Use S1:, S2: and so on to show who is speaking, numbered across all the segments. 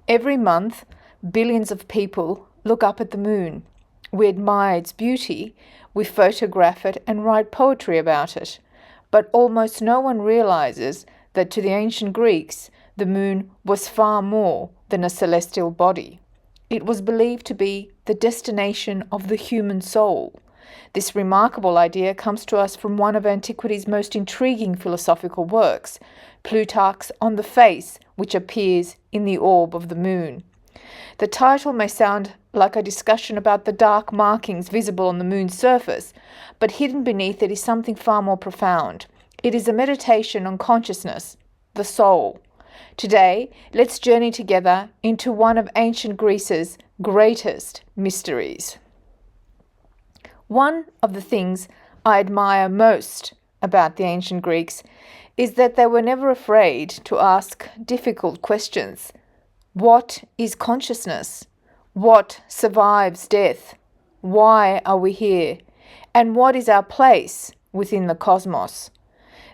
S1: Every month, billions of people look up at the moon. We admire its beauty, we photograph it and write poetry about it. But almost no one realizes that to the ancient Greeks, the moon was far more than a celestial body. It was believed to be the destination of the human soul. This remarkable idea comes to us from one of antiquity's most intriguing philosophical works, Plutarch's On the Face, which appears in the orb of the moon. The title may sound like a discussion about the dark markings visible on the moon's surface, but hidden beneath it is something far more profound. It is a meditation on consciousness, the soul. Today, let's journey together into one of ancient Greece's greatest mysteries. One of the things I admire most about the ancient Greeks is that they were never afraid to ask difficult questions. What is consciousness? What survives death? Why are we here? And what is our place within the cosmos?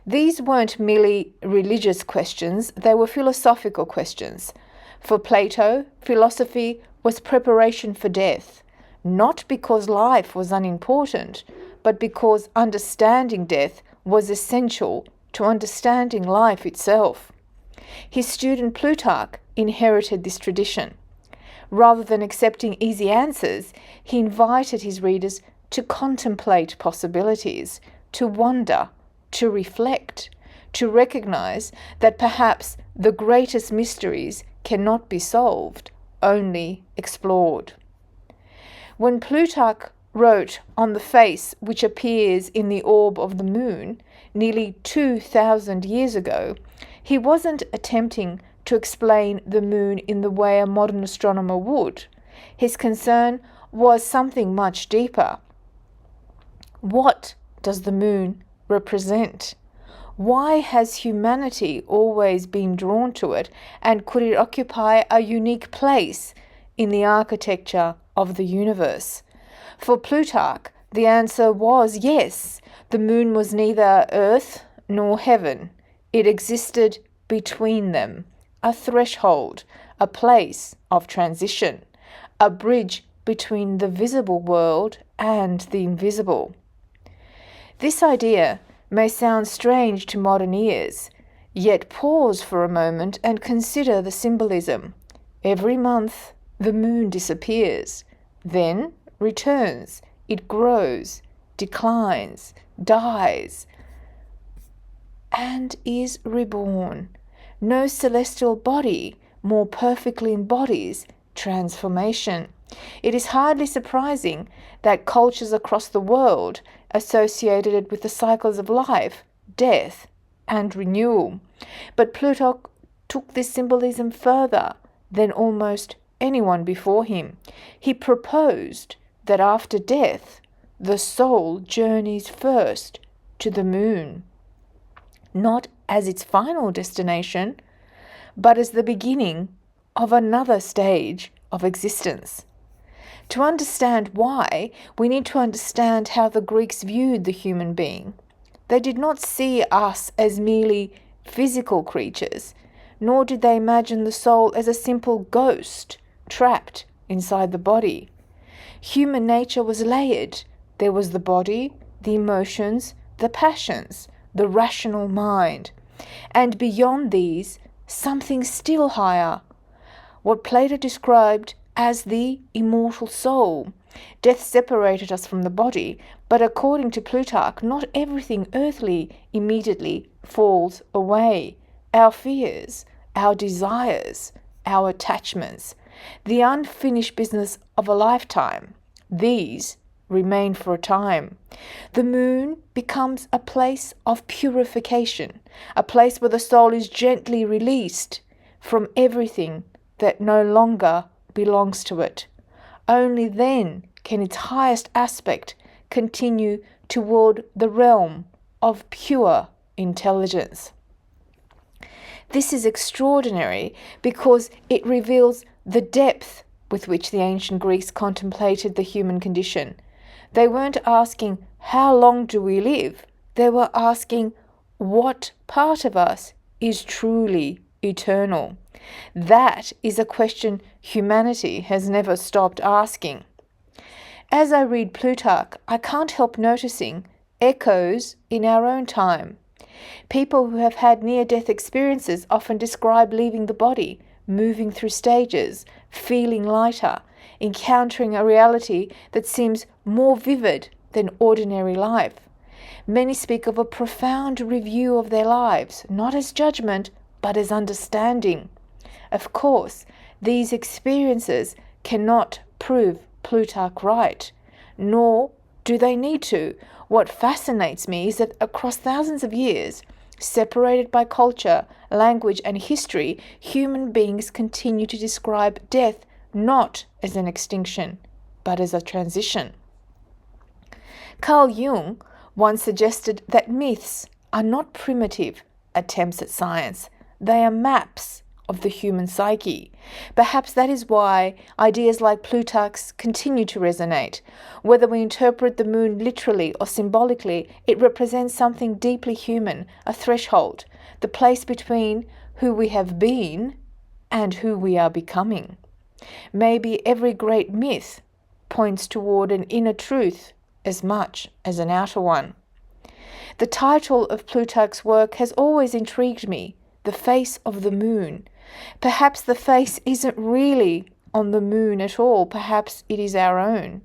S1: These weren't merely religious questions, they were philosophical questions. For Plato, philosophy was preparation for death, not because life was unimportant, but because understanding death was essential to understanding life itself. His student Plutarch inherited this tradition. Rather than accepting easy answers, he invited his readers to contemplate possibilities, to wonder, to reflect, to recognize that perhaps the greatest mysteries cannot be solved, only explored. When Plutarch wrote On the Face, which appears in the orb of the moon, nearly 2,000 years ago, he wasn't attempting to explain the moon in the way a modern astronomer would. His concern was something much deeper. What does the moon represent? Why has humanity always been drawn to it, and could it occupy a unique place in the architecture of the universe? For Plutarch, the answer was yes. The moon was neither earth nor heaven. It existed between them, a threshold, a place of transition, a bridge between the visible world and the invisible. This idea may sound strange to modern ears, yet pause for a moment and consider the symbolism. Every month, the moon disappears, then returns. It grows, declines, dies, and is reborn. No celestial body more perfectly embodies transformation. It is hardly surprising that cultures across the world associated it with the cycles of life, death, and renewal. But Plutarch took this symbolism further than almost anyone before him. He proposed that after death, the soul journeys first to the moon, not as its final destination, but as the beginning of another stage of existence. To understand why, we need to understand how the Greeks viewed the human being. They did not see us as merely physical creatures, nor did they imagine the soul as a simple ghost trapped inside the body. Human nature was layered. There was the body, the emotions, the passions, the rational mind, and beyond these, something still higher, what Plato described as the immortal soul. Death separated us from the body, but according to Plutarch, not everything earthly immediately falls away. Our fears, our desires, our attachments, the unfinished business of a lifetime, these remain for a time. The moon becomes a place of purification, a place where the soul is gently released from everything that no longer belongs to it. Only then can its highest aspect continue toward the realm of pure intelligence. This is extraordinary because it reveals the depth with which the ancient Greeks contemplated the human condition. They weren't asking, how long do we live? They were asking, what part of us is truly eternal? That is a question humanity has never stopped asking. As I read Plutarch, I can't help noticing echoes in our own time. People who have had near-death experiences often describe leaving the body, moving through stages, feeling lighter, encountering a reality that seems more vivid than ordinary life. Many speak of a profound review of their lives, not as judgment, but as understanding. Of course, these experiences cannot prove Plutarch right, nor do they need to. What fascinates me is that across thousands of years, separated by culture, language, and history, human beings continue to describe death not as an extinction, but as a transition. Carl Jung once suggested that myths are not primitive attempts at science, they are maps of the human psyche. Perhaps that is why ideas like Plutarch's continue to resonate. Whether we interpret the moon literally or symbolically, it represents something deeply human, a threshold, the place between who we have been and who we are becoming. Maybe every great myth points toward an inner truth as much as an outer one. The title of Plutarch's work has always intrigued me, The Face of the Moon. Perhaps the face isn't really on the moon at all. Perhaps it is our own.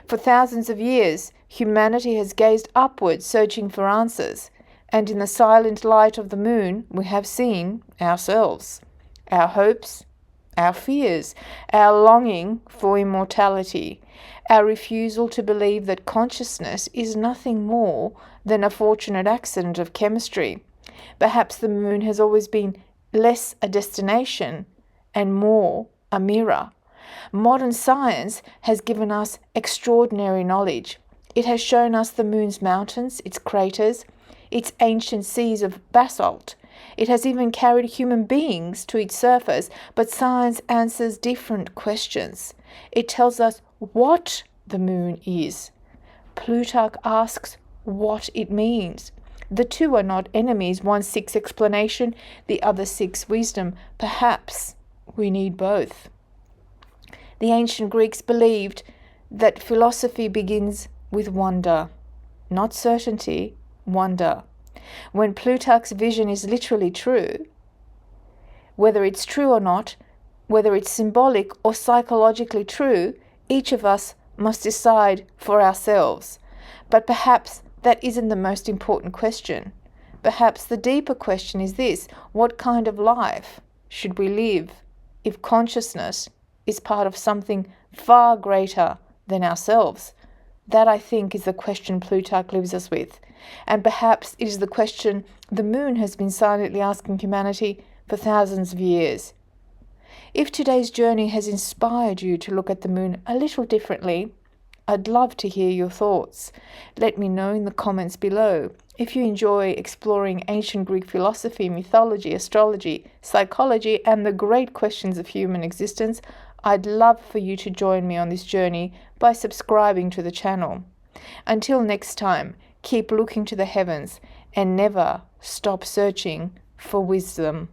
S1: For thousands of years, humanity has gazed upwards, searching for answers, and in the silent light of the moon, we have seen ourselves, our hopes, our fears, our longing for immortality, our refusal to believe that consciousness is nothing more than a fortunate accident of chemistry. Perhaps the moon has always been less a destination and more a mirror. Modern science has given us extraordinary knowledge. It has shown us the moon's mountains, its craters, its ancient seas of basalt. It has even carried human beings to its surface, but science answers different questions. It tells us what the moon is. Plutarch asks what it means. The two are not enemies. One seeks explanation, the other seeks wisdom. Perhaps we need both. The ancient Greeks believed that philosophy begins with wonder, not certainty, wonder. When Plutarch's vision is literally true, whether it's true or not, whether it's symbolic or psychologically true, each of us must decide for ourselves. But perhaps that isn't the most important question. Perhaps the deeper question is this: what kind of life should we live if consciousness is part of something far greater than ourselves? That, I think, is the question Plutarch leaves us with. And perhaps it is the question the moon has been silently asking humanity for thousands of years. If today's journey has inspired you to look at the moon a little differently, I'd love to hear your thoughts. Let me know in the comments below. If you enjoy exploring ancient Greek philosophy, mythology, astrology, psychology, and the great questions of human existence, I'd love for you to join me on this journey by subscribing to the channel. Until next time, keep looking to the heavens and never stop searching for wisdom.